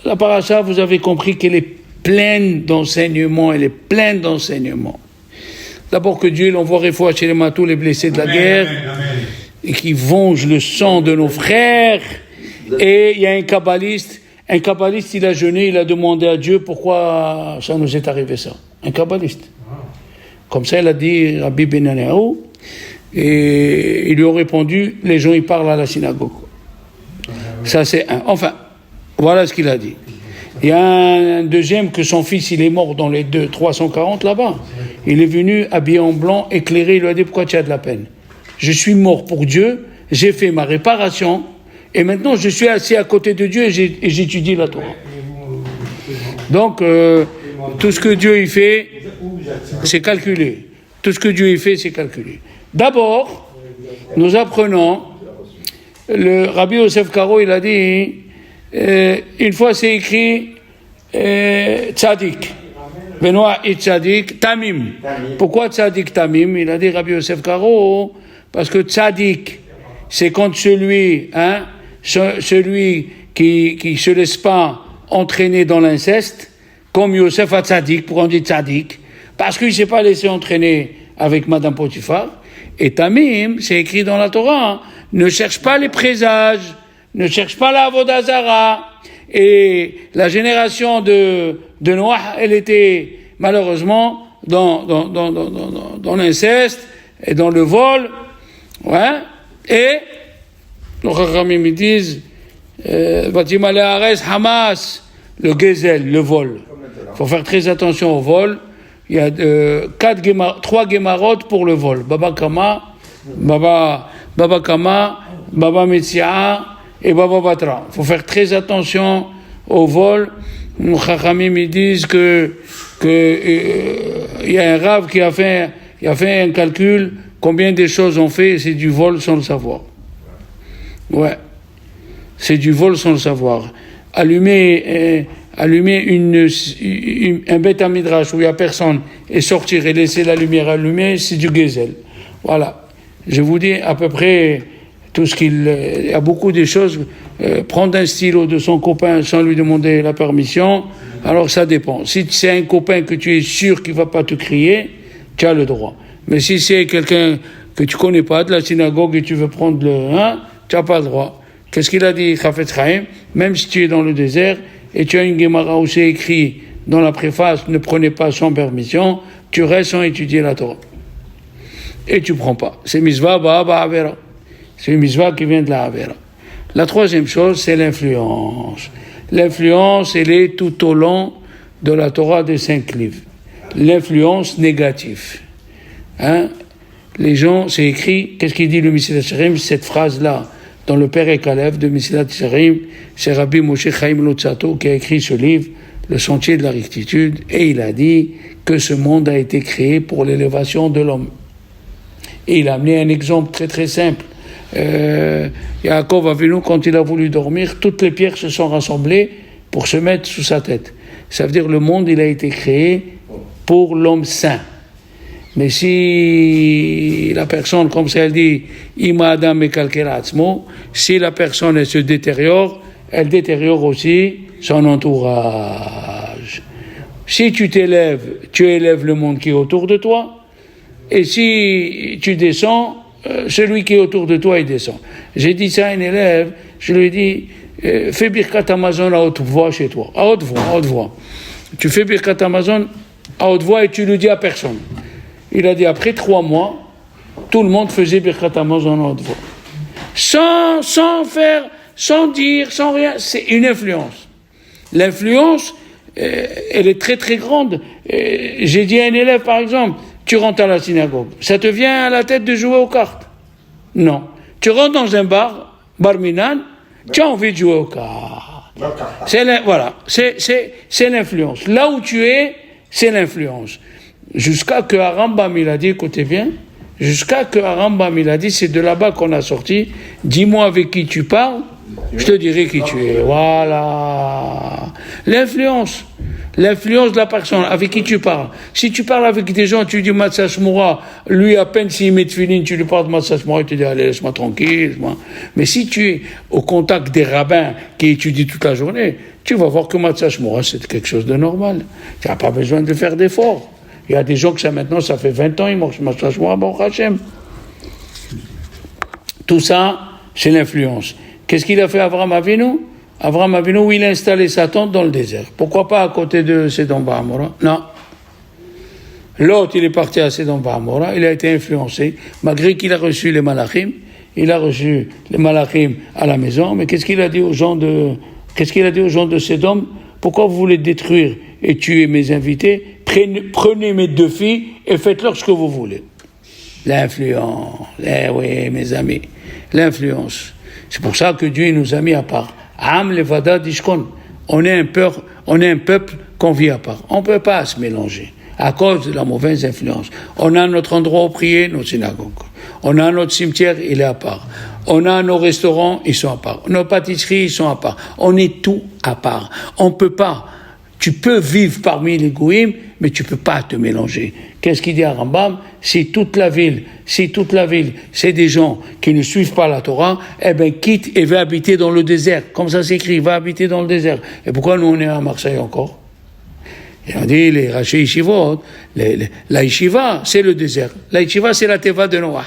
la paracha, vous avez compris qu'elle est pleine d'enseignements, D'abord que Dieu l'envoie réfoua chez tous les blessés de la guerre, et qui venge le sang de nos frères. Et il y a un kabbaliste, il a jeûné, il a demandé à Dieu pourquoi ça nous est arrivé ça. Un kabbaliste. Comme ça, il a dit Rabbi Benaniaou, et ils lui ont répondu, les gens ils parlent à la synagogue. Ça c'est un. Enfin, voilà ce qu'il a dit. Il y a un deuxième que son fils il est mort dans les 340 là-bas. Il est venu habillé en blanc, éclairé, il lui a dit pourquoi tu as de la peine. Je suis mort pour Dieu, j'ai fait ma réparation, et maintenant je suis assis à côté de Dieu et j'étudie la Torah. Donc, tout ce que Dieu y fait, c'est calculé. Tout ce que Dieu y fait, c'est calculé. D'abord, nous apprenons, le Rabbi Yosef Karo, il a dit, une fois c'est écrit Tzadik. Benoît et Tzadik, Tamim. Pourquoi Tzadik Tamim? Il a dit Rabbi Yosef Karo, parce que Tzadik, c'est quand celui qui se laisse pas entraîner dans l'inceste, comme Yosef a Tzadik, pour on dit Tzadik, parce qu'il ne s'est pas laissé entraîner avec Madame Potiphar. Et Tamim, c'est écrit dans la Torah, ne cherche pas les présages, ne cherche pas la Avodah Zara. Et la génération de Noah, elle était malheureusement dans l'inceste et dans le vol. Ouais. Et les Chachamim me disent Vatimale Ares Hamas, le gezel, le vol. Il faut faire très attention au vol. Il y a 3 Gemarot pour le vol. Baba Kama, Baba Metsia et Baba Batra. Il faut faire très attention au vol. Les Chachamim me disent que il y a un Rav qui a fait un calcul combien de choses on fait, c'est du vol sans le savoir. Ouais. C'est du vol sans le savoir. Allumer un bête à midrash où il n'y a personne et sortir et laisser la lumière allumée, c'est du gezel. Voilà. Je vous dis à peu près tout ce il y a beaucoup de choses. Prendre un stylo de son copain sans lui demander la permission, alors ça dépend. Si c'est un copain que tu es sûr qu'il ne va pas te crier, tu as le droit. Mais si c'est quelqu'un que tu ne connais pas de la synagogue et tu veux prendre tu n'as pas le droit. Qu'est-ce qu'il a dit, Chafetz Chaim? Même si tu es dans le désert et tu as une Gemara où c'est écrit dans la préface, ne prenez pas sans permission, tu restes sans étudier la Torah. Et tu ne prends pas. C'est mitzvah ba'aba avera. C'est une mitzvah qui vient de la avera. La troisième chose, c'est l'influence. L'influence, elle est tout au long de la Torah des 5 livres. L'influence négative. Les gens, c'est écrit, qu'est-ce qu'il dit le Mesilat Yesharim? Cette phrase-là, dans le Père et Kalev de Mesilat Yesharim, c'est Rabbi Moshe Chaim Luzzatto qui a écrit ce livre, Le Sentier de la Rectitude, et il a dit que ce monde a été créé pour l'élévation de l'homme. Et il a amené un exemple très très simple. Yaakov Avinu, quand il a voulu dormir, toutes les pierres se sont rassemblées pour se mettre sous sa tête. Ça veut dire le monde, il a été créé pour l'homme saint. Mais si la personne, comme ça elle dit, Ima Adam mekalkel atzmo, si la personne elle se détériore, elle détériore aussi son entourage. Si tu t'élèves, tu élèves le monde qui est autour de toi, et si tu descends, celui qui est autour de toi, il descend. J'ai dit ça à un élève, je lui ai dit, fais Birkat Amazon à haute voix chez toi, à haute voix. Tu fais Birkat Amazon à haute voix et tu le dis à personne. Il a dit, après 3 mois, tout le monde faisait Birkat Amazon à haute voix. Sans faire, sans dire, sans rien, c'est une influence. L'influence, elle est très très grande. J'ai dit à un élève, par exemple, tu rentres à la synagogue, ça te vient à la tête de jouer aux cartes? Non. Tu rentres dans un bar minan, tu as envie de jouer aux cartes. C'est l'influence. Là où tu es, c'est l'influence. Jusqu'à que Rambam il a dit, écoutez bien, c'est de là-bas qu'on a sorti, dis-moi avec qui tu parles, je te dirai qui tu es. Voilà. L'influence. L'influence de la personne avec qui tu parles. Si tu parles avec des gens, tu dis Matzah Shmura, lui à peine s'il met Tfilin, tu lui parles de Matzah Shmura, il te dit allez laisse-moi tranquille. Laisse-moi. Mais si tu es au contact des rabbins qui étudient toute la journée, tu vas voir que Matzah Shmura c'est quelque chose de normal. Tu n'as pas besoin de faire d'efforts. Il y a des gens que ça fait 20 ans, ils mangent Matzah Shmura, Baruch Hashem. Tout ça, c'est l'influence. Qu'est-ce qu'il a fait Avraham Avinu? Avraham Avinu, où il a installé sa tente dans le désert. Pourquoi pas à côté de Sedom Va'amora? Non. L'autre, il est parti à Sedom Va'amora, il a été influencé, malgré qu'il a reçu les malachim, il a reçu les malachim à la maison, mais qu'est-ce qu'il a dit aux gens de Sedom? Pourquoi vous voulez détruire et tuer mes invités? Prenez mes 2 filles et faites-leur ce que vous voulez. L'influence. Eh oui, mes amis. L'influence. C'est pour ça que Dieu nous a mis à part. Am levada dishkon. On est un peuple qu'on vit à part. On ne peut pas se mélanger à cause de la mauvaise influence. On a notre endroit où prier, nos synagogues. On a notre cimetière, il est à part. On a nos restaurants, ils sont à part. Nos pâtisseries, ils sont à part. On est tout à part. On ne peut pas. Tu peux vivre parmi les goïms, mais tu ne peux pas te mélanger. Qu'est-ce qu'il dit à Rambam? Si toute la ville, c'est des gens qui ne suivent pas la Torah, eh bien, quitte et va habiter dans le désert. Comme ça s'écrit, va habiter dans le désert. Et pourquoi nous, on est à Marseille encore? Et on dit, les rachés yeshivot, la yeshiva, c'est le désert. La yeshiva, c'est la teva de Noah.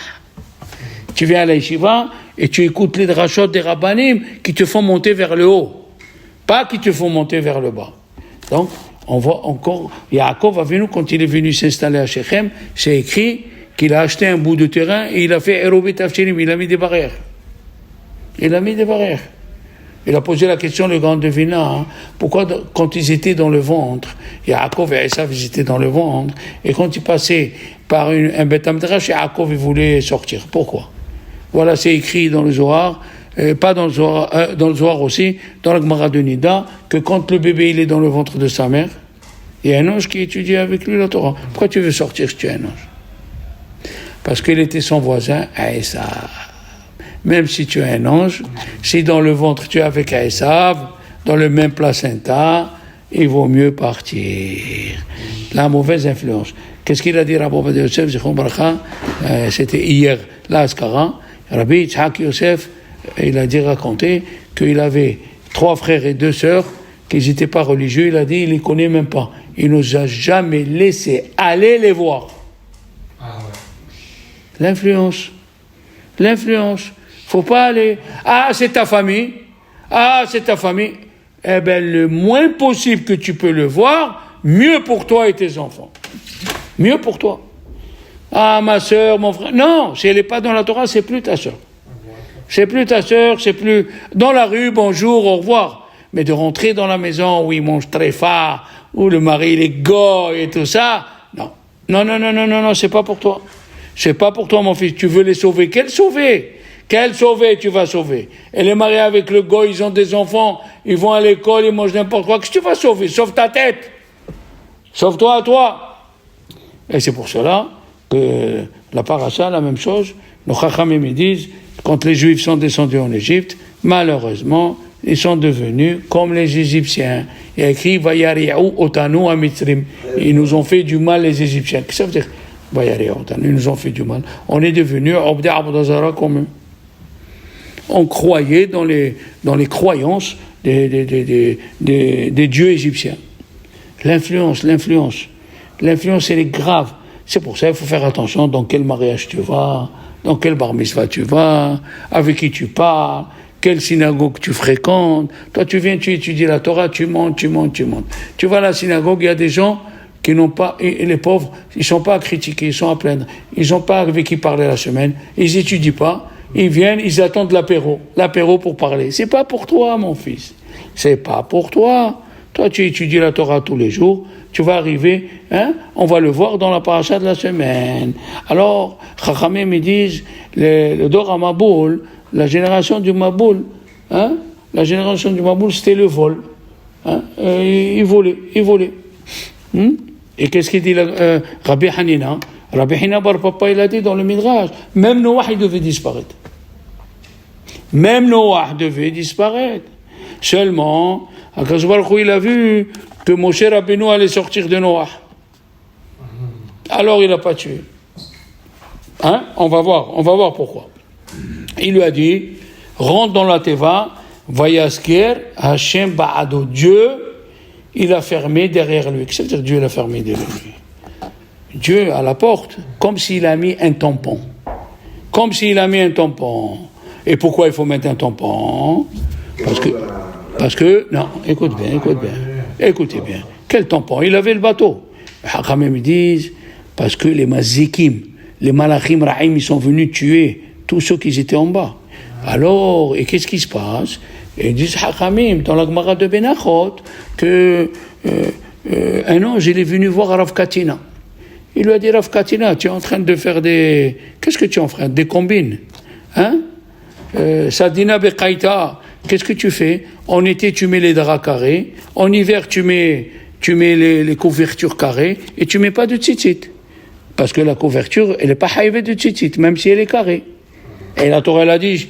Tu viens à la yeshiva et tu écoutes les drachot des rabbanim qui te font monter vers le haut. Pas qui te font monter vers le bas. Donc, on voit encore, Yaakov Avinu, quand il est venu s'installer à Shechem, c'est écrit qu'il a acheté un bout de terrain et il a fait Erobit Avchelim, il a mis des barrières. Il a posé la question, le grand devina, pourquoi quand ils étaient dans le ventre, Yaakov et Esav, ils étaient dans le ventre, et quand ils passaient par un Beth Midrash, Yaakov, il voulait sortir. Pourquoi? Voilà, c'est écrit dans le Zohar, pas dans le Zohar aussi, dans la Gemara de Nida, que quand le bébé il est dans le ventre de sa mère, il y a un ange qui étudie avec lui la Torah. Pourquoi tu veux sortir si tu es un ange? Parce qu'il était son voisin, Esav. Même si tu es un ange, si dans le ventre tu es avec Esav, dans le même placenta, il vaut mieux partir. La mauvaise influence. Qu'est-ce qu'il a dit Rabbi Ovadia Yosef, Zichron Bracha, c'était hier, là, Askara, Rabbi Yitzhak Yosef, il a dit raconter qu'il avait 3 frères et 2 sœurs qui n'étaient pas religieux. Il a dit, il les connaît même pas. Il nous a jamais laissé aller les voir. Ah ouais. L'influence. Faut pas aller. Ah, c'est ta famille. Eh bien, le moins possible que tu peux le voir, mieux pour toi et tes enfants. Mieux pour toi. Ah, ma sœur, mon frère. Non, si elle n'est pas dans la Torah, c'est plus ta sœur. C'est plus ta sœur, c'est plus dans la rue, bonjour, au revoir. Mais de rentrer dans la maison où ils mangent tréfa, où le mari il est goy et tout ça, non, c'est pas pour toi. C'est pas pour toi, mon fils. Tu veux les sauver. Quel sauver tu vas sauver? Elle est mariée avec le goy, ils ont des enfants, ils vont à l'école, ils mangent n'importe quoi. Qu'est-ce que tu vas sauver? Sauve ta tête. Sauve-toi à toi. Et c'est pour cela que la paracha, la même chose. Nos chachamim disent, quand les Juifs sont descendus en Égypte, malheureusement, ils sont devenus comme les Égyptiens. Il y a écrit, Vayari'u otanu amitzrim. Ils nous ont fait du mal, les Égyptiens. Qu'est-ce que ça veut dire? Vayari'u otanu, ils nous ont fait du mal. On est devenus Abdi Abdazara comme eux. On croyait dans les croyances des dieux égyptiens. L'influence, elle est grave. C'est pour ça qu'il faut faire attention dans quel mariage tu vas, dans quel bar mitzvah tu vas, avec qui tu parles, quelle synagogue tu fréquentes. Toi, tu viens, tu étudies la Torah, tu montes. Tu vas à la synagogue, il y a des gens qui n'ont pas, et les pauvres, ils ne sont pas à critiquer, ils sont à plaindre. Ils n'ont pas avec qui parler la semaine, ils n'étudient pas. Ils viennent, ils attendent l'apéro pour parler. C'est pas pour toi, mon fils. C'est pas pour toi. Toi, tu étudies la Torah tous les jours. Tu vas arriver, on va le voir dans la paracha de la semaine. Alors, Chachamim, ils disent, le Dor HaMaboul, la génération du Maboul, c'était le vol. Il volait. Et qu'est-ce qu'il dit Rabbi Hanina? Rabbi Hanina Bar Papa, il a dit dans le Midrash, même Noah, il devait disparaître. Seulement, Akadosh Baruch Hu, il a vu que Moshe Rabbeinu allait sortir de Noach. Alors il n'a pas tué. Hein? On va voir pourquoi. Il lui a dit, rentre dans la Teva, Vayasker, Hashem Ba'ado, Dieu, il a fermé derrière lui. Qu'est-ce que ça veut dire Dieu l'a fermé derrière lui? Dieu à la porte, comme s'il a mis un tampon. Comme s'il a mis un tampon. Et pourquoi il faut mettre un tampon? Parce que, non, écoutez bien. Quel tampon? Il avait le bateau. Les Hachamim me disent, parce que les Mazikim, les Malachim Ra'im, ils sont venus tuer tous ceux qui étaient en bas. Alors, et qu'est-ce qui se passe? Et ils disent Hachamim, dans la Gemara de Benachot, que un ange, il est venu voir Rav Katina. Il lui a dit, Rav Katina, tu es en train de faire des... Qu'est-ce que tu es en train de... Des combines. Hein? Sadina Bekaita, qu'est-ce que tu fais? En été, tu mets les draps carrés. En hiver, tu mets les couvertures carrées. Et tu mets pas de tzitzit. Parce que la couverture, elle n'est pas haïvée de tzitzit, même si elle est carrée. Et la Torah, elle a dit,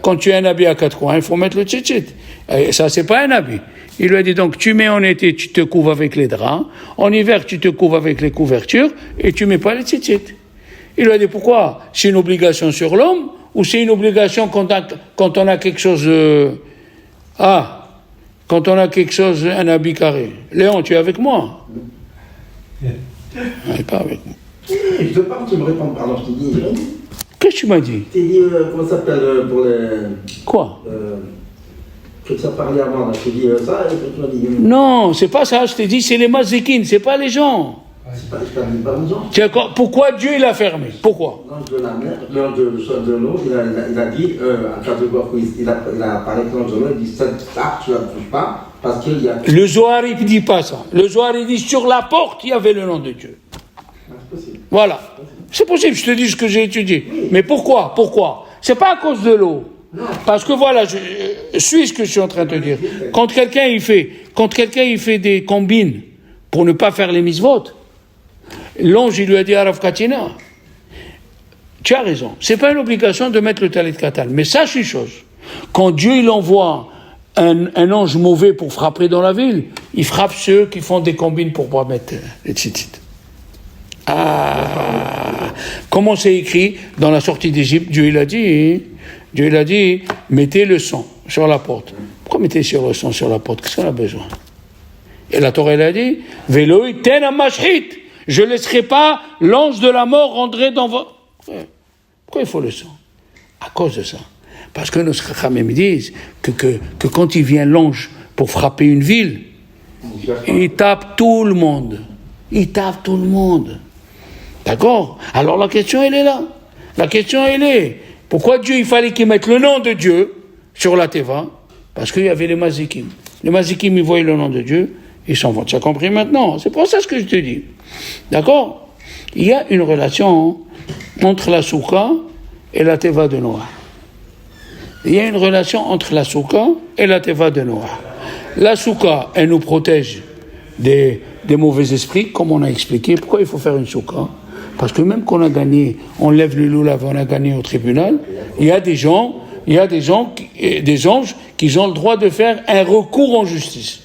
quand tu as un habit à 4 coins, il faut mettre le tzitzit. Et ça, c'est pas un habit. Il lui a dit, donc, tu mets en été, tu te couvres avec les draps. En hiver, tu te couvres avec les couvertures. Et tu mets pas les tzitzit. Il lui a dit, pourquoi? C'est une obligation sur l'homme ou c'est une obligation quand on a quelque chose... quand on a quelque chose, un habit carré. Léon, tu es avec moi? Il n'est pas avec moi. Je veux pas que tu me répondes, pardon, je t'ai dit. Qu'est-ce que tu m'as dit? Je t'ai dit, comment ça s'appelle pour les... Quoi? Que tu as parlé avant, là, je t'ai dit ça et tu m'as dit... Non, c'est pas ça, je t'ai dit, c'est les mazikines, c'est pas les gens. C'est pas les gens. Pourquoi Dieu il a fermé? Pourquoi? L'ange de la mer, l'ange de l'eau, il a dit, à Kadougor, il a parlé avec l'ange de l'eau, il dit, cette arche, tu ne la touches pas, parce qu'il y a... Le Zohar, il ne dit pas ça. Le Zohar, il dit, sur la porte, il y avait le nom de Dieu. C'est possible. Voilà. C'est possible, je te dis ce que j'ai étudié. Oui. Mais pourquoi? C'est pas à cause de l'eau. Non. Parce que voilà, je suis ce que je suis en train de te dire. Quand quelqu'un il fait des combines pour ne pas faire les mitzvot, l'ange il lui a dit à Rav Katina, tu as raison, c'est pas une obligation de mettre le talit katal, mais sache une chose, quand Dieu il envoie un ange mauvais pour frapper dans la ville, il frappe ceux qui font des combines pour pas mettre les tzitzit. Comment c'est écrit dans la sortie d'Égypte? Dieu il a dit, mettez le sang sur la porte. Pourquoi mettez le sang sur la porte? Qu'est-ce qu'on a besoin? Et la Torah elle a dit, Veloi ten amashhit, je laisserai pas l'ange de la mort rentrer dans votre... Pourquoi il faut le sang? À cause de ça. Parce que nos Chachamim disent que quand il vient l'ange pour frapper une ville, il tape tout le monde. D'accord? Alors la question, elle est là. La question, elle est, pourquoi Dieu, il fallait qu'il mette le nom de Dieu sur la Teva? Parce qu'il y avait les Mazikim. Les Mazikim, ils voyaient le nom de Dieu, ils s'en vont. Tu as compris maintenant? C'est pour ça ce que je te dis. D'accord? Il y a une relation entre la Souka et la Teva de Noah. Il y a une relation entre la Souka et la Teva de Noah. La Souka, elle nous protège des mauvais esprits, comme on a expliqué. Pourquoi il faut faire une Souka? Parce que même qu'on a gagné, on lève le loulav, on a gagné au tribunal, il y a des anges qui ont le droit de faire un recours en justice.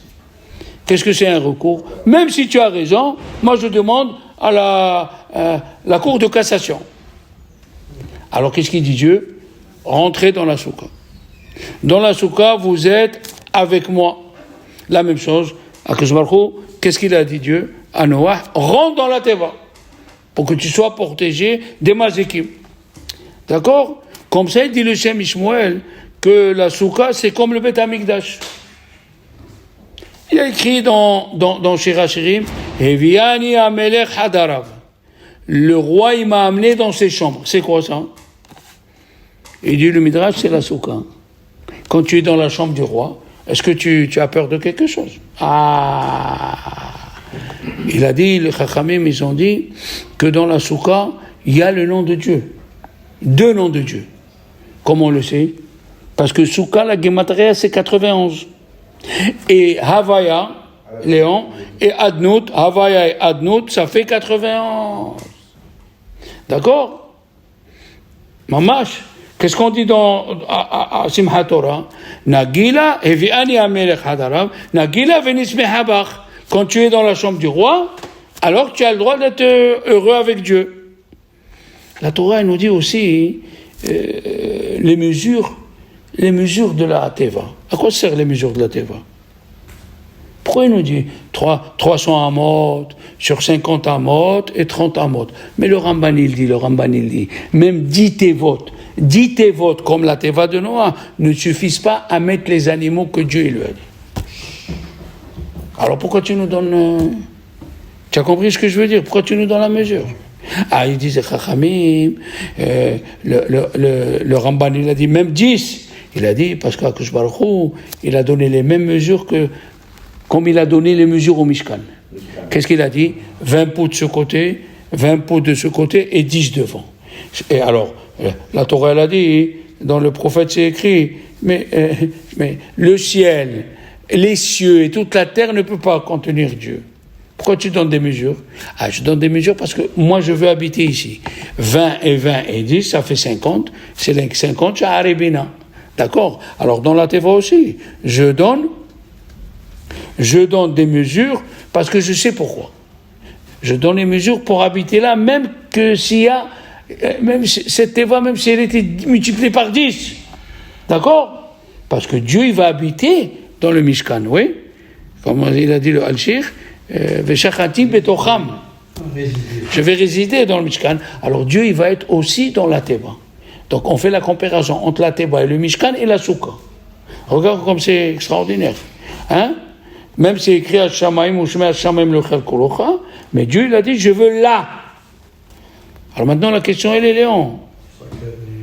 Qu'est-ce que c'est un recours? Même si tu as raison, moi je demande à la cour de cassation. Alors qu'est-ce qu'il dit Dieu? Rentrez dans la souka. Dans la souka, vous êtes avec moi. La même chose, à Kishbarkou, qu'est-ce qu'il a dit Dieu? À Noah, rentre dans la Teva, pour que tu sois protégé des Mazikim. D'accord? Comme ça, il dit le Shem Ishmael que la souka, c'est comme le Beth Amikdash. Il a écrit dans Shir HaShirim, Eviani Amelech Hadarav. Le roi, il m'a amené dans ses chambres. C'est quoi ça? Il dit le Midrash, c'est la souka. Quand tu es dans la chambre du roi, est-ce que tu as peur de quelque chose? Il a dit, les Chachamim, ils ont dit que dans la souka, il y a le nom de Dieu. 2 noms de Dieu. Comment on le sait? Parce que souka, la Gematria, c'est 91. Et Havaya, Léon, et Adnout, Havaya et Adnout, ça fait 91. D'accord? Mamash, Qu'est-ce qu'on dit à Simchat Torah? Nagila eviani amelech hadarav, Nagila venismeha bach. Quand tu es dans la chambre du roi, alors tu as le droit d'être heureux avec Dieu. La Torah elle nous dit aussi les mesures de la Teva. À quoi servent les mesures de la Teva? Pourquoi il nous dit 300 amot sur 50 amot et 30 amot? Mais le Ramban il dit, même 10 tevot comme la Teva de Noah ne suffisent pas à mettre les animaux que Dieu lui a dit. Alors pourquoi tu nous donnes... Tu as compris ce que je veux dire? Pourquoi tu nous donnes la mesure? Ah, il disait Chachamim, le Ramban il a dit même 10. Il a dit parce qu'Akadosh Baruch Hu, il a donné les mêmes mesures comme il a donné les mesures au Mishkan. Qu'est-ce qu'il a dit? 20 poutres de ce côté, 20 poutres de ce côté et 10 devant. Et alors, la Torah elle a dit, dans le prophète c'est écrit, mais le ciel, les cieux et toute la terre ne peuvent pas contenir Dieu. Pourquoi tu donnes des mesures? Ah, je donne des mesures parce que moi je veux habiter ici. 20 et 10, ça fait 50. C'est les 50, j'ai Arébina. D'accord? Alors dans la Teva aussi, je donne des mesures parce que je sais pourquoi. Je donne les mesures pour habiter là, même que s'il y a, même cette Teva, même si elle était multipliée par 10. D'accord? Parce que Dieu, il va habiter dans le Mishkan, oui? Comme il a dit le Al-Shir, Veshachatim betocham. Je vais résider dans le Mishkan. Alors Dieu, il va être aussi dans la Teva. Donc on fait la comparaison entre la Teva et le Mishkan et la Souka. Regarde comme c'est extraordinaire. Hein? Même si c'est écrit à Shamaim ou Shemei Shamaim Lechel Kolocha, mais Dieu il a dit je veux là. Alors maintenant la question elle est Léon.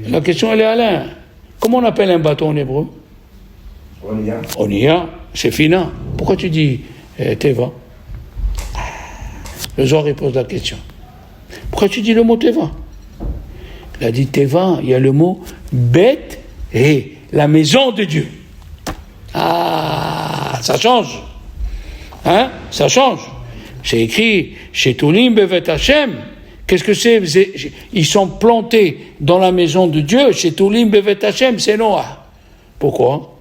La question elle est Alain. Comment on appelle un bateau en hébreu? Onia. C'est fina. Pourquoi tu dis Teva? Le Zohar il pose la question. Pourquoi tu dis le mot Teva? Il a dit Teva, il y a le mot Bet et la maison de Dieu. Ah, ça change. Hein? Ça change. C'est écrit chez Toulim Bevet Hashem. Qu'est-ce que c'est? Ils sont plantés dans la maison de Dieu. Chez Toulim Bevet Hashem, c'est Noah. Pourquoi?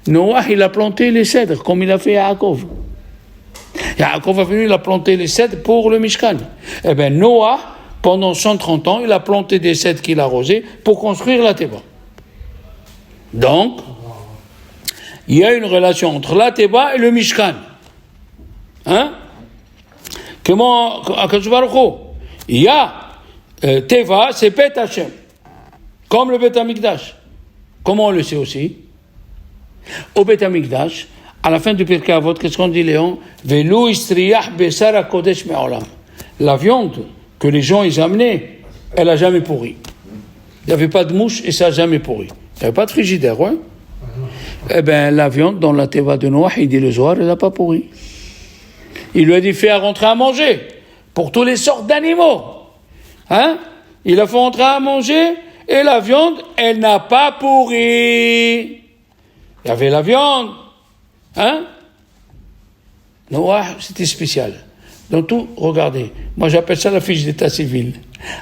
Noah, il a planté les cèdres, comme il a fait Yaakov. Yaakov a venu, il a planté les cèdres pour le Mishkan. Eh bien, Noah, pendant 130 ans, il a planté des cèdres qu'il a arrosés pour construire la Teva. Donc, il y a une relation entre la Teva et le Mishkan. Hein? Comment, Akadosh Baruch Hu, il y a Teva, c'est Bet Hashem, comme le Bet Hamikdash. Comment on le sait aussi? Au Bet Hamikdash, à la fin du Pirkei Avot, qu'est-ce qu'on dit, Léon? Velo istriyah besar hakodesh me'olam. La viande que les gens ils amenaient, elle n'a jamais pourri. Il n'y avait pas de mouche et ça n'a jamais pourri. Il n'y avait pas de frigidaire, ouais? Eh bien, la viande dans la Teva de Noah, il dit le Zohar, elle n'a pas pourri. Il lui a dit, fais rentrer à manger pour toutes les sortes d'animaux. Hein? Il a fait rentrer à manger et la viande, elle n'a pas pourri. Il y avait la viande. Hein? Noah, c'était spécial. Donc tout, regardez, moi j'appelle ça la fiche d'état civil.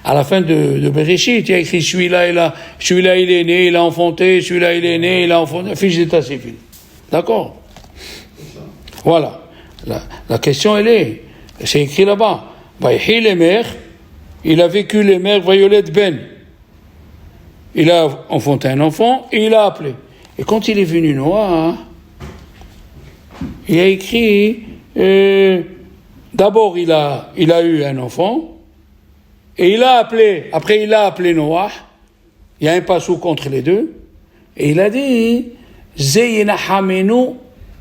À la fin de Bereshit, il y a écrit celui-là il est né, il a enfanté, celui-là il est né, il a enfanté, fiche d'état civil. D'accord? Voilà. La question elle est, c'est écrit là-bas. Vaïhi les mères, il a vécu les mères Violette Ben. Il a enfanté un enfant et il a appelé. Et quand il est venu Noah, il a écrit, d'abord il a eu un enfant, et il a appelé, après il a appelé Noah, il y a un passou contre les deux, et il a dit, Zeyinahamenu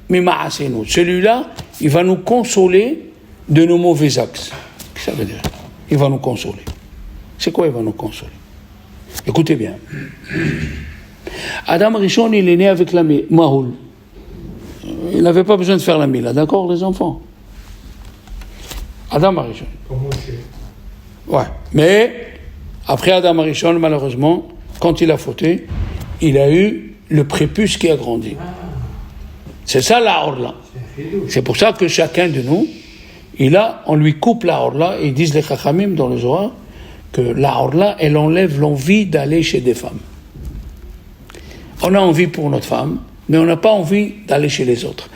mima'asenu. Celui-là, il va nous consoler de nos mauvais actes. Qu'est-ce que ça veut dire? Il va nous consoler. C'est quoi il va nous consoler? Écoutez bien. Adam Rishon, il est né avec la Mahoul. Il n'avait pas besoin de faire la mila, d'accord, les enfants? Adam Rishon. Ouais. Mais, après Adam Rishon, malheureusement, quand il a fauté, il a eu le prépuce qui a grandi. C'est ça la orla. C'est pour ça que chacun de nous, on lui coupe la orla, et ils disent les chachamim dans le Zohar, que la orla, elle enlève l'envie d'aller chez des femmes. On a envie pour notre femme, mais on n'a pas envie d'aller chez les autres,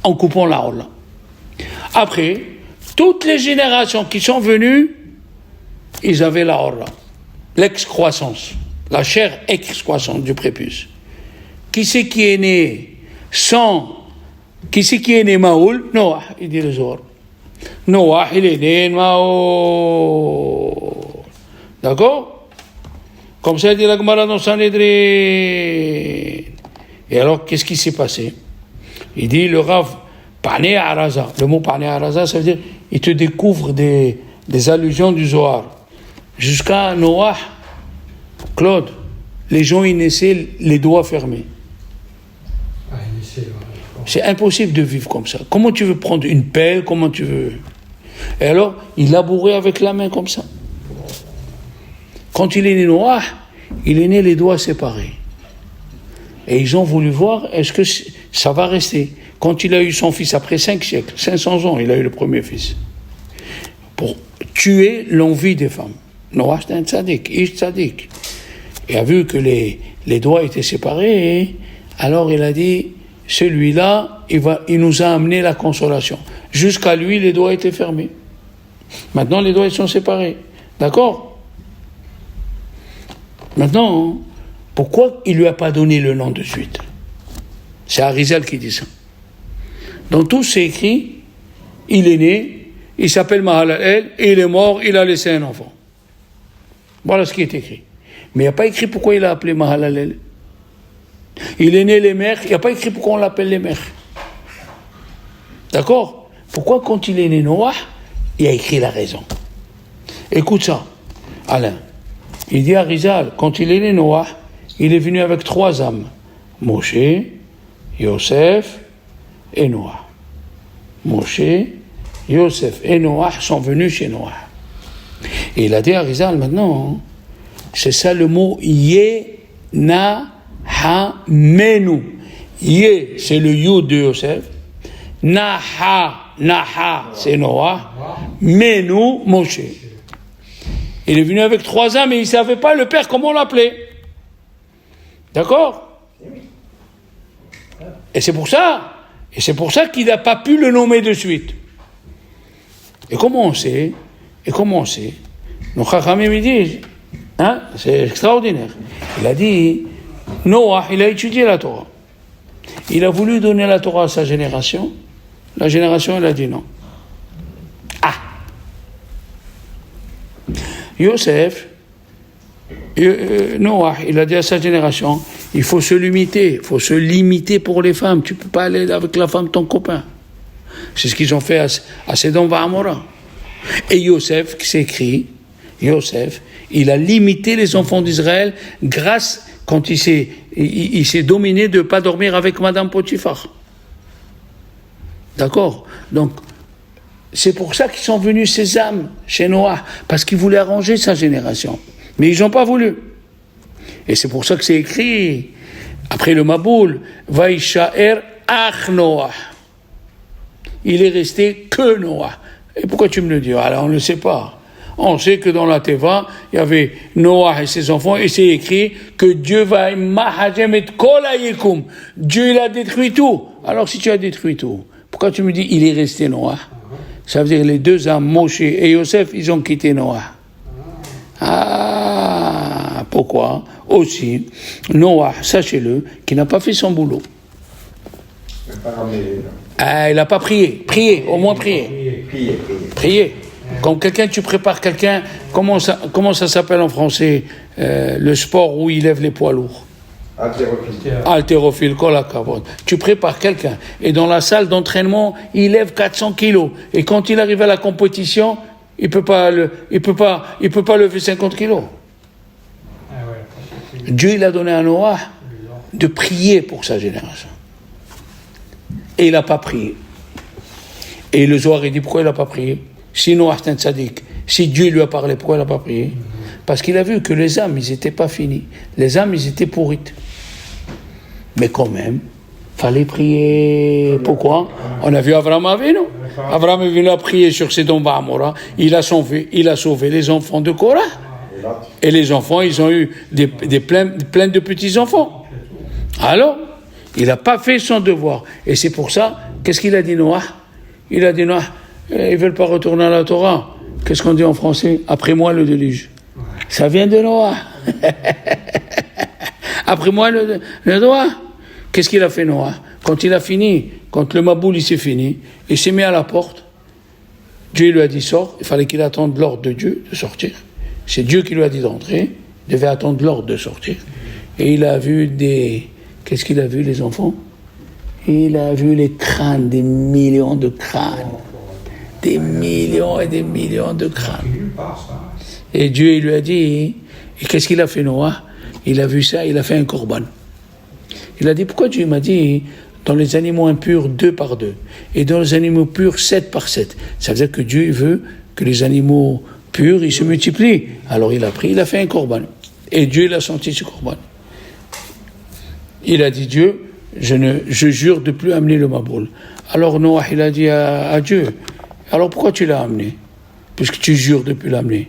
en coupant la rola. Après, toutes les générations qui sont venues, ils avaient la rola, l'excroissance, la chair excroissante du prépuce. Qui c'est qui est né sans... Qui c'est qui est né Maoul? Noah, il dit le Zohar. Noah, il est né Maoul. D'accord? Comme ça, il dit la Gemara dans Sanhedrin. Et alors, qu'est-ce qui s'est passé? Il dit, le Rav, Pané Araza. Le mot Pané Araza, ça veut dire, il te découvre des allusions du Zohar. Jusqu'à Noah, Claude, les gens, ils naissaient les doigts fermés. C'est impossible de vivre comme ça. Comment tu veux prendre une pelle? Comment tu veux... Et alors, il labourait avec la main comme ça. Quand il est né Noah, il est né les doigts séparés. Et ils ont voulu voir, est-ce que ça va rester? Quand il a eu son fils, après 5 siècles, 500 ans, il a eu le premier fils. Pour tuer l'envie des femmes. Noah, c'était un tzaddik, ish tzaddik. Il a vu que les doigts étaient séparés, alors il a dit... Celui-là, il nous a amené la consolation. Jusqu'à lui, les doigts étaient fermés. Maintenant, les doigts ils sont séparés. D'accord? Maintenant, pourquoi il ne lui a pas donné le nom de suite? C'est Arizal qui dit ça. Dans tout, c'est écrit, il est né, il s'appelle Mahalalel, et il est mort, il a laissé un enfant. Voilà ce qui est écrit. Mais il n'y a pas écrit pourquoi il a appelé Mahalalel. Il est né les mères, il n'y a pas écrit pourquoi on l'appelle les mères. D'accord? Pourquoi quand il est né Noah, il a écrit la raison. Écoute ça, Alain. Il dit à Rizal, quand il est né Noah, il est venu avec 3 âmes. Moshe, Yosef et Noah. Moshe, Yosef et Noah sont venus chez Noah. Et il a dit à Rizal maintenant, c'est ça le mot Yena Ha-menu. Yé, c'est le Yud de Yosef. Naha, c'est Noah. Menu, Moshe. Il est venu avec 3 âmes et il ne savait pas le père comment l'appelait. D'accord? Et c'est pour ça qu'il n'a pas pu le nommer de suite. Et comment on sait? Nos chachamim me disent, hein, c'est extraordinaire. Il a dit, Noah, il a étudié la Torah. Il a voulu donner la Torah à sa génération. La génération, elle a dit non. Ah! Yosef, Noah, il a dit à sa génération, il faut se limiter pour les femmes. Tu ne peux pas aller avec la femme de ton copain. C'est ce qu'ils ont fait à Sedom Va'amora. Et Yosef, qui s'écrit, il a limité les enfants d'Israël grâce, quand il s'est dominé de ne pas dormir avec Madame Potiphar. D'accord? Donc, c'est pour ça qu'ils sont venus ces âmes chez Noah, parce qu'ils voulaient arranger sa génération. Mais ils n'ont pas voulu. Et c'est pour ça que c'est écrit, après le Maboul, Vaïsha'er Ach Noah. Il est resté que Noah. Et pourquoi tu me le dis? Alors on ne le sait pas. On sait que dans la Teva, il y avait Noah et ses enfants, et c'est écrit que Dieu va mahajem et kol hayekum. Dieu, il a détruit tout. Alors si tu as détruit tout, pourquoi tu me dis il est resté Noah? Ça veut dire les 2 âmes, Moshe et Yosef, ils ont quitté Noah. Ah, pourquoi? Aussi, Noah, sachez-le, qui n'a pas fait son boulot. Ah, il n'a pas prié. Au moins prié. Comme quelqu'un, tu prépares quelqu'un, comment ça s'appelle en français, le sport où il lève les poids lourds? Haltérophile, kol hakavod. Tu prépares quelqu'un, et dans la salle d'entraînement, il lève 400 kilos, et quand il arrive à la compétition, il peut pas lever 50 kilos. Dieu, il a donné à Noah de prier pour sa génération. Et il n'a pas prié. Et le Zohar, il dit pourquoi il n'a pas prié? Si Noah est un tzaddik, si Dieu lui a parlé, pourquoi il n'a pas prié? Parce qu'il a vu que les âmes, ils n'étaient pas finis. Les âmes, ils étaient pourrites. Mais quand même, fallait prier. Pourquoi? On a vu Abraham Avinu. Abraham Avinu a prié sur Sedom Va'amora. Il a sauvé les enfants de Korah. Et les enfants, ils ont eu plein de petits-enfants. Alors, il n'a pas fait son devoir. Et c'est pour ça, qu'est-ce qu'il a dit Noah? Il a dit Noah, ils ne veulent pas retourner à la Torah. Qu'est-ce qu'on dit en français? Après moi le déluge. Ça vient de Noah. Après moi le Noah. Qu'est-ce qu'il a fait Noah? Quand il a fini, quand le Maboul il s'est fini, il s'est mis à la porte. Dieu lui a dit sors. Il fallait qu'il attende l'ordre de Dieu de sortir. C'est Dieu qui lui a dit d'entrer. Il devait attendre l'ordre de sortir. Et il a vu Qu'est-ce qu'il a vu, les enfants? Il a vu les crânes, des millions de crânes. Des millions et des millions de crânes. Et Dieu, il lui a dit, et qu'est-ce qu'il a fait, Noah? Il a vu ça, il a fait un korban. Il a dit, pourquoi Dieu m'a dit, dans les animaux impurs, 2 par 2, et dans les animaux purs, 7 par 7. Ça veut dire que Dieu veut que les animaux purs, ils se multiplient. Alors il a pris, il a fait un korban. Et Dieu, il a senti ce korban. Il a dit, Dieu, je jure de plus amener le Maboul. Alors Noah, il a dit à Dieu, alors pourquoi tu l'as amené? Puisque tu jures de plus l'amener.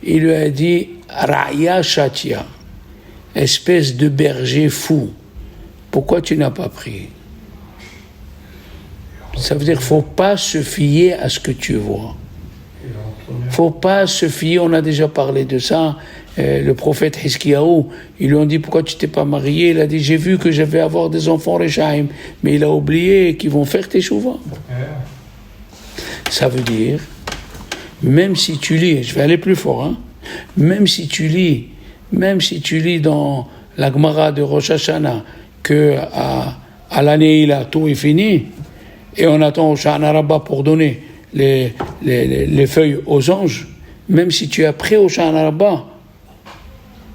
Il lui a dit, Ra'ya Shatia, espèce de berger fou. Pourquoi tu n'as pas pris? Ça veut dire qu'il ne faut pas se fier à ce que tu vois. Il ne faut pas se fier, on a déjà parlé de ça. Le prophète Hiskiyahu, ils lui ont dit pourquoi tu t'es pas marié? Il a dit j'ai vu que je vais avoir des enfants Rechaim, mais il a oublié qu'ils vont faire teshuva. Ça veut dire, même si tu lis, je vais aller plus fort, hein, même si tu lis dans la Gemara de Rosh Hashanah que à l'année il a tout est fini et on attend au Shana Rabbah pour donner les feuilles aux anges, même si tu as pris au Shana Rabbah,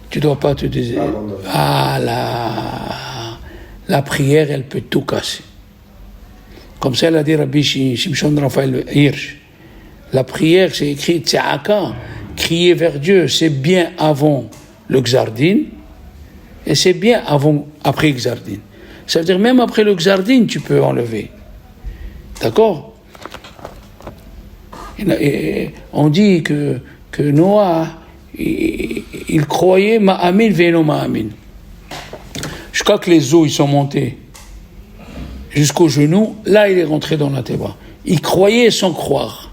tu ne dois pas te dire la prière elle peut tout casser. Comme ça, elle a dit Rabbi Shimshon Raphaël Hirsch. La prière, c'est écrit Tza'aka, crier vers Dieu, c'est bien avant le Xardin et c'est bien après Xardin. Ça veut dire même après le Xardin, tu peux enlever. D'accord? Et on dit que Noah, il croyait Ma'amin ve'eno Ma'amin. Jusqu'à que les eaux ils sont montés jusqu'aux genoux, là il est rentré dans la Teva. Il croyait sans croire.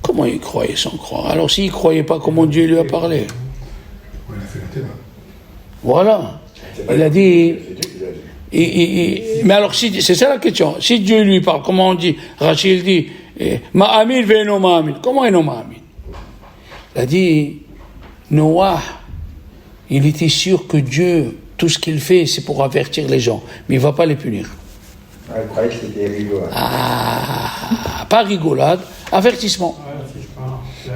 Comment il croyait sans croire? Alors s'il ne croyait pas, comment Dieu lui a parlé? Il a fait la Teva. Voilà. Il a dit... mais alors, c'est ça la question. Si Dieu lui parle, comment on dit? Rachid dit Ma'amin ve'eno Ma'amin. Comment eno Ma'amin? Il a dit Noah, il était sûr que Dieu, tout ce qu'il fait, c'est pour avertir les gens, mais il ne va pas les punir. Il croyait que c'était rigolade. Pas rigolade, avertissement.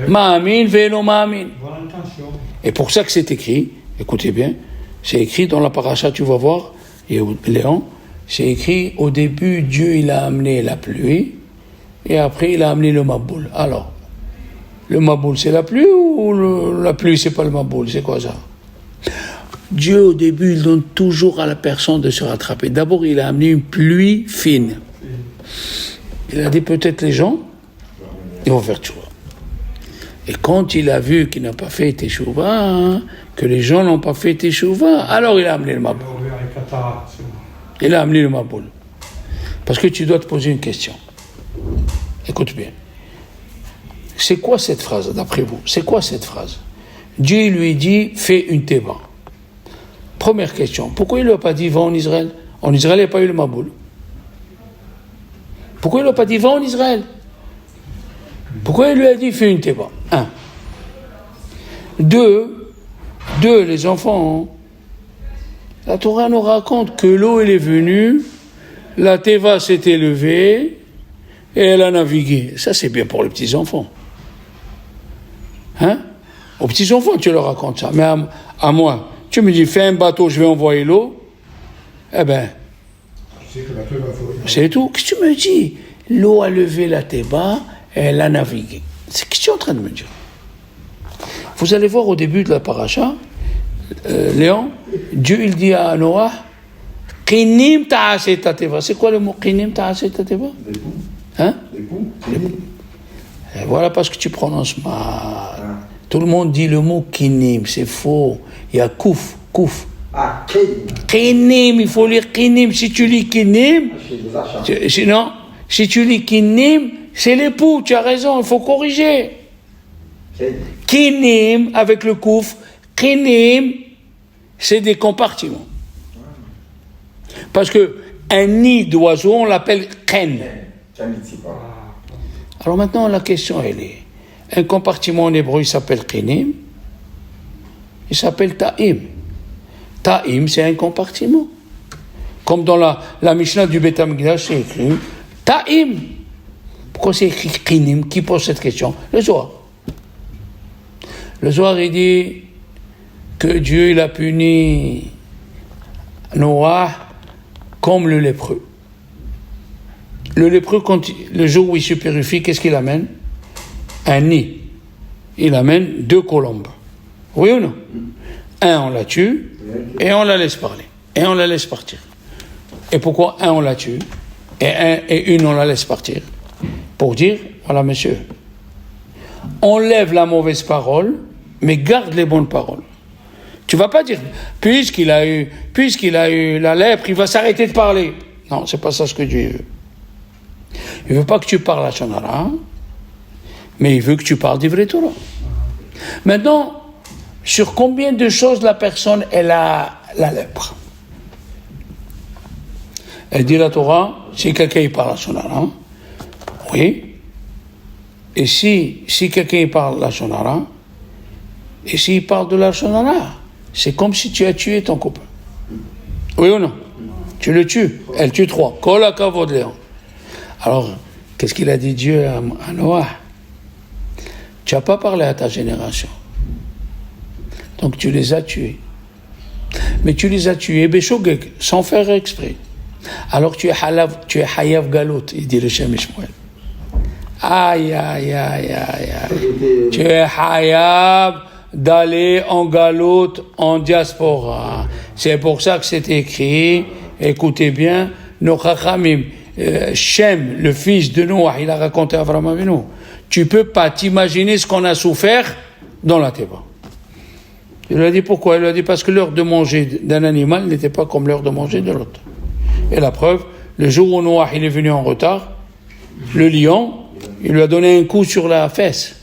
Ma'amin ve'eno Ma'amin. Et pour ça que c'est écrit, écoutez bien, c'est écrit dans la paracha, tu vas voir, et Léon, c'est écrit au début, Dieu il a amené la pluie, et après il a amené le Maboul. Alors, le Maboul c'est la pluie ou la pluie c'est pas le Maboul? C'est quoi ça? Dieu au début il donne toujours à la personne de se rattraper. D'abord il a amené une pluie fine. Il a dit peut-être les gens, ils vont faire tchouva. Et quand il a vu qu'il n'a pas fait teshuva, que les gens n'ont pas fait teshuva, alors il a amené le Maboul. Il a amené le Maboul. Parce que tu dois te poser une question. Écoute bien. C'est quoi cette phrase, d'après vous? C'est quoi cette phrase? Dieu lui dit, fais une teba. Première question. Pourquoi il ne lui a pas dit, va en Israël? En Israël, il n'y a pas eu le Maboul. Pourquoi il ne lui a pas dit, va en Israël? Pourquoi il lui a dit, fais une teba? 1. 2, les enfants, la Torah nous raconte que l'eau, elle est venue, la teva s'est élevée, et elle a navigué. Ça, c'est bien pour les petits-enfants. Hein? Aux petits-enfants, tu leur racontes ça. Mais à moi, tu me dis, fais un bateau, je vais envoyer l'eau. Eh ben, c'est tout. Qu'est-ce que tu me dis? L'eau a levé la teba, et elle a navigué. C'est ce que tu es en train de me dire. Vous allez voir au début de la paracha, Léon, Dieu il dit à Noah, Qinim ta'aset teva. C'est quoi le mot Qinim ta'aset teva? Hein? Et voilà parce que tu prononces mal. Tout le monde dit le mot Qinim, c'est faux. Il y a Kouf. Ah, K. Qinim, il faut lire Qinim. Si tu lis Qinim, sinon, si tu lis Qinim, c'est l'époux, tu as raison, il faut corriger. Qinim, avec le kouf, Qinim, c'est des compartiments. Parce que un nid d'oiseau, on l'appelle Qen. Alors maintenant, la question, elle est, un compartiment en hébreu, il s'appelle Qinim, il s'appelle Ta'im. Ta'im, c'est un compartiment. Comme dans la Mishnah du Beth Amikdash, c'est écrit Ta'im. Pourquoi c'est écrit Qinim? Qui pose cette question? Le Zohar. Le Zohar, il dit que Dieu, il a puni Noah comme le lépreux. Le lépreux, le jour où il se purifie, qu'est-ce qu'il amène? Un nid. Il amène 2 colombes. Oui ou non? Un, on la tue, et on la laisse parler. Et on la laisse partir. Et pourquoi un, on la tue, et une, on la laisse partir? Pour dire, voilà monsieur, enlève la mauvaise parole, mais garde les bonnes paroles. Tu vas pas dire, puisqu'il a eu la lèpre, il va s'arrêter de parler. Non, c'est pas ça ce que Dieu veut. Il veut pas que tu parles à Shonara, mais il veut que tu parles du vrai Torah. Maintenant, sur combien de choses la personne, elle a la lèpre? Elle dit la Torah, si quelqu'un il parle à Shonara, oui, et si quelqu'un il parle à Shonara, et s'il parle de la Shonara, c'est comme si tu as tué ton copain. Oui ou non? Tu le tues, elle tue 3. Kol hakavod Léon. Alors, qu'est-ce qu'il a dit Dieu à Noah? Tu n'as pas parlé à ta génération. Donc tu les as tués. Mais tu les as tués, Beshogeg, sans faire exprès. Alors tu es Hayav Galot, il dit le Shem Ishmael. Aïe, aïe, aïe, aïe, aïe. Tu es Hayav d'aller en galoute, en diaspora. C'est pour ça que c'est écrit, écoutez bien, nos Chachamim, Shem, le fils de Noah, il a raconté à Avraham Avinu, tu peux pas t'imaginer ce qu'on a souffert dans la Théba. Il lui a dit pourquoi? Il lui a dit parce que l'heure de manger d'un animal n'était pas comme l'heure de manger de l'autre. Et la preuve, le jour où Noah il est venu en retard, le lion, il lui a donné un coup sur la fesse,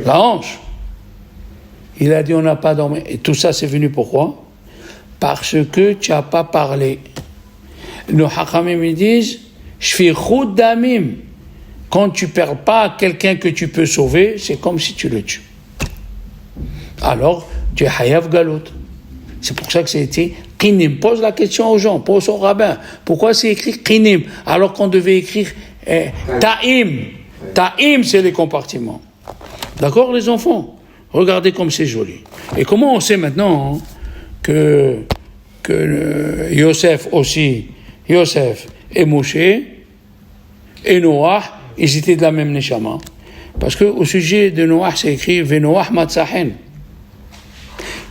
la hanche. Il a dit on n'a pas dormi. Et tout ça c'est venu pourquoi? Parce que tu n'as pas parlé. Nos Hachamim ils disent Shfichut damim. Quand tu ne perds pas quelqu'un que tu peux sauver, c'est comme si tu le tues. Alors, tu es Hayav Galot. C'est pour ça que c'est été Qinim. Pose la question aux gens, pose au rabbin. Pourquoi c'est écrit Qinim alors qu'on devait écrire Ta'im? Ta'im, c'est les compartiments. D'accord, les enfants? Regardez comme c'est joli. Et comment on sait maintenant que Yosef aussi, Yosef et Moshe et Noah, ils étaient de la même neshama? Parce qu'au sujet de Noah, c'est écrit Venoah Matzahen.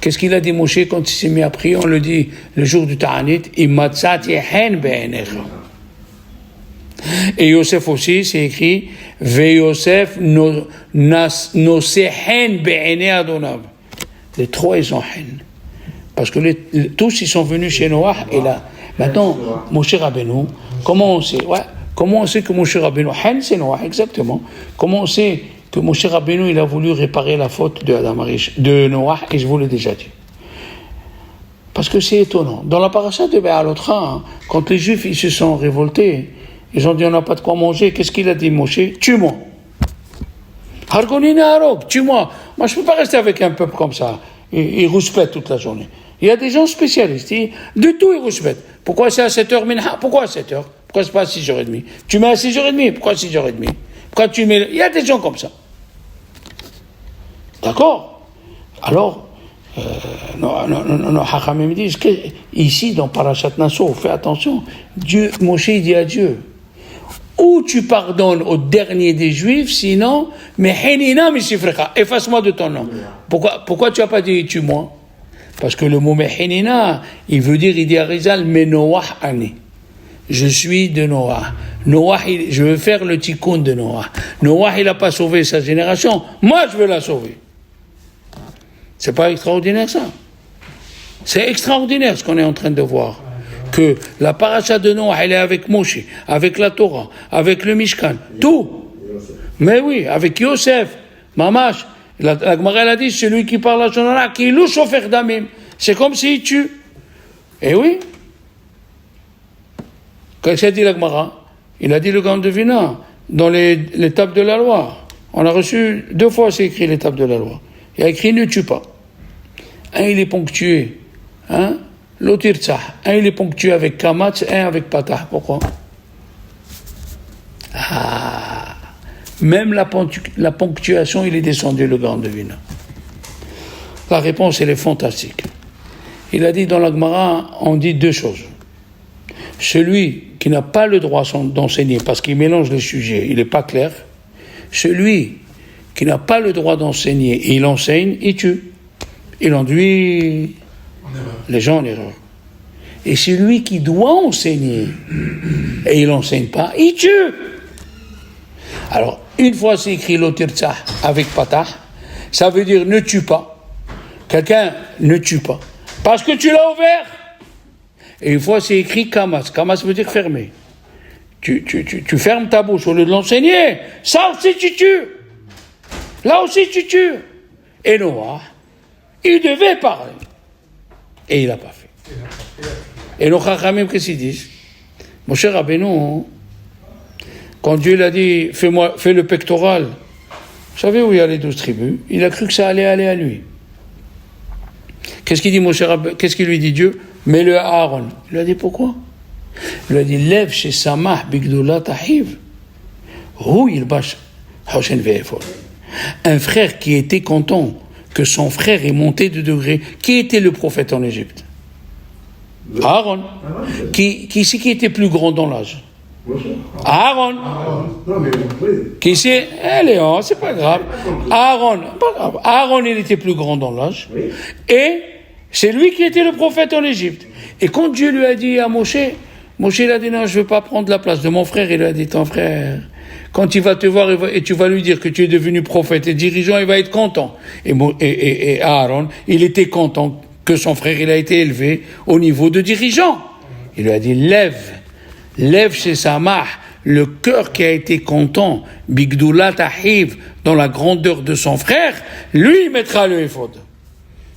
Qu'est-ce qu'il a dit Moshe quand il s'est mis à prier? On le dit le jour du Ta'anit, Imatzati hen be'enecha. Et Yosef aussi, c'est écrit Ve Yosef nosehen be'ene Adonav. Les 3 ils ont hen. Parce que tous ils sont venus chez Noah et là. Maintenant, Moshe Rabbeinu, comment on sait? Ouais, comment on sait que Moshe Rabbeinu, hen c'est Noah, exactement. Comment on sait que Moshe Rabbeinu il a voulu réparer la faute de Noah, et je vous l'ai déjà dit. Parce que c'est étonnant. Dans la paracha de Béalotra, quand les Juifs ils se sont révoltés, ils ont dit on n'a pas de quoi manger. Qu'est-ce qu'il a dit Moshe? Tue-moi. Hargonine Harog, tue-moi. Moi je ne peux pas rester avec un peuple comme ça. Ils rouspètent toute la journée. Il y a des gens spécialistes. De tout ils rouspètent. Pourquoi c'est à 7h Minha? Pourquoi à 7h? Pourquoi c'est pas à 6h30? Tu mets à 6h30? Pourquoi à 6h30? Pourquoi tu mets... Il y a des gens comme ça. D'accord? Alors, nos Hachamim disent que ici dans Parashat Nassau, fais attention, Dieu, Moshe dit à Dieu, ou tu pardonnes au dernier des Juifs, sinon, mais Henina misifrecha, efface-moi de ton nom. Pourquoi tu n'as pas dit tue-moi? Parce que le mot Mehenina, il veut dire, il dit à Rizal, mais Noah ani. Je suis de Noah. Noah, je veux faire le tikkun de Noah. Noah, il n'a pas sauvé sa génération. Moi, je veux la sauver. C'est pas extraordinaire, ça? C'est extraordinaire ce qu'on est en train de voir. Que la paracha de Noah, elle est avec Moshe, avec la Torah, avec le Mishkan, tout. Mais oui, avec Yosef, Mamash. La Gemara elle a dit, celui qui parle à Shonara, qui louche chofer damim. C'est comme s'il tue. Eh oui. Qu'est-ce qu'a dit la Gemara? Il a dit le grand devina dans les tables de la loi. On a reçu 2 fois, c'est écrit les tables de la loi. Il y a écrit ne tue pas. Un, il est ponctué. Hein? L'autre, un, il est ponctué avec kamatz, un avec patah. Pourquoi? Même la ponctuation, il est descendu, le grand devina. La réponse, elle est fantastique. Il a dit dans la Gemara, on dit 2 choses. Celui qui n'a pas le droit d'enseigner, parce qu'il mélange les sujets, il n'est pas clair. Celui qui n'a pas le droit d'enseigner et il enseigne, il tue. Il enduit les gens en erreur. Et celui qui doit enseigner et il n'enseigne pas, il tue. Alors, une fois c'est écrit l'otirtsa avec patah, ça veut dire ne tue pas. Quelqu'un ne tue pas. Parce que tu l'as ouvert. Et une fois c'est écrit kamas. Kamas veut dire fermer. Tu fermes ta bouche au lieu de l'enseigner. Ça aussi tu tues. Là aussi tu tues. Et Noah, il devait parler. Et il n'a pas fait. Et nos chachamim, qu'est-ce qu'ils disent? Mon cher Rabbeinu, quand Dieu l'a dit, fais le pectoral, vous savez où il y a les 12 tribus? Il a cru que ça allait aller à lui. Qu'est-ce qu'il dit, mon cher Rabbeinu? Qu'est-ce qu'il lui dit Dieu? Mets-le à Aaron. Il lui a dit pourquoi? Il lui a dit, lève chez Samah Bigdoula Tahiv. Où il bâche Hoshen Ve'efor. Un frère qui était content que son frère est monté de degré. Qui était le prophète en Égypte? Aaron. Qui était plus grand dans l'âge? Aaron. Qui c'est? Léon, c'est pas grave. Aaron, pas grave. Aaron, il était plus grand dans l'âge. Et c'est lui qui était le prophète en Égypte. Et quand Dieu lui a dit à Moshe, il a dit non, je ne veux pas prendre la place de mon frère. Il lui a dit, ton frère, quand il va te voir et tu vas lui dire que tu es devenu prophète et dirigeant, il va être content. Et Aaron, il était content que son frère, il a été élevé au niveau de dirigeant. Il lui a dit, lève chez Samah le cœur qui a été content, Bigdoula Tahiv, dans la grandeur de son frère, lui, il mettra le éphod.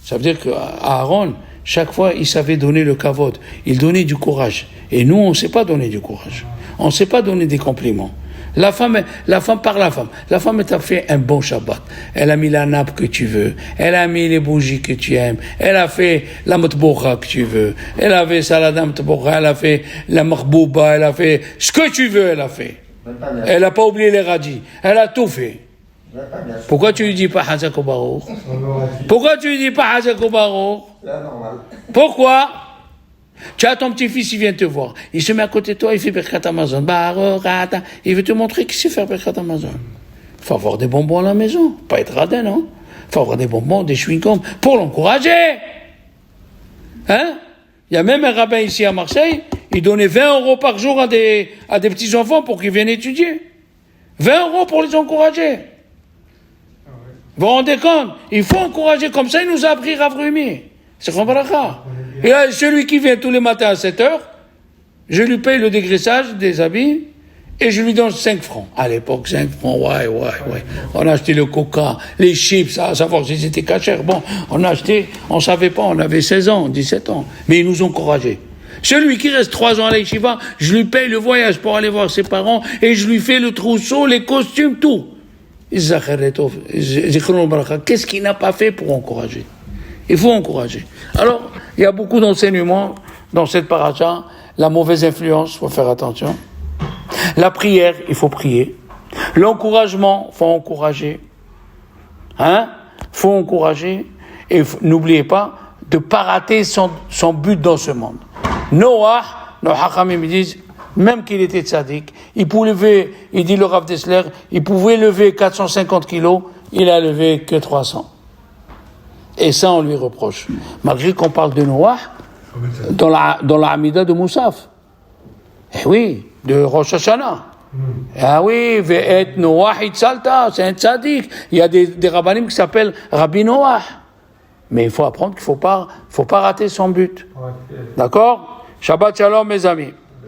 Ça veut dire qu'Aaron, chaque fois, il savait donner le kavod. Il donnait du courage. Et nous, on ne sait pas donner du courage. On ne sait pas donner des compliments. La femme, elle t'a fait un bon Shabbat. Elle a mis la nappe que tu veux. Elle a mis les bougies que tu aimes. Elle a fait la matboucha que tu veux. Elle a fait salada matboucha. Elle a fait la makhbouba. Elle a fait ce que tu veux, elle a fait. Elle n'a pas oublié les radis. Elle a tout fait. Pourquoi tu lui dis pas Hazak ou Baruch? Pourquoi tu lui dis pas Hazak ou Baruch? Pourquoi? Tu as ton petit-fils, il vient te voir. Il se met à côté de toi, il fait Birkat Amazon. Il veut te montrer qu'il sait faire Birkat Amazon. Il faut avoir des bonbons à la maison. Pas être radin, non? Il faut avoir des bonbons, des chewing-gums pour l'encourager. Hein? Il y a même un rabbin ici à Marseille, il donnait 20 € par jour à des petits-enfants pour qu'ils viennent étudier. 20 € pour les encourager. Vous vous rendez compte? Il faut encourager. Comme ça, il nous a appris Rav Rumi. C'est comme Bracha. Et là, celui qui vient tous les matins à 7h, je lui paye le dégraissage des habits et je lui donne 5 francs. À l'époque, 5 francs, ouais. On a acheté le coca, les chips, à savoir si c'était cachère. Bon, on a acheté, on savait pas, on avait 16 ans, 17 ans. Mais ils nous ont encouragés. Celui qui reste 3 ans à l'Yeshiva, je lui paye le voyage pour aller voir ses parents et je lui fais le trousseau, les costumes, tout. Qu'est-ce qu'il n'a pas fait pour encourager? Il faut encourager. Alors, il y a beaucoup d'enseignements dans cette paracha. La mauvaise influence, il faut faire attention. La prière, il faut prier. L'encouragement, il faut encourager. Faut encourager. Et n'oubliez pas de ne pas rater son but dans ce monde. Noah, nos hachamim me disent, même qu'il était tzaddik, il dit le Rav Dessler, il pouvait lever 450 kilos, il a levé que 300. Et ça, on lui reproche. Malgré qu'on parle de Noah, dans la Hamida de Moussaf. Eh oui, de Rosh Hashanah. Ah oui, Ve'et Noah Hitzalta, c'est un tzaddik. Il y a des rabbanim qui s'appellent Rabbi Noah. Mais il faut apprendre qu'il ne faut pas rater son but. D'accord? Shabbat shalom, mes amis.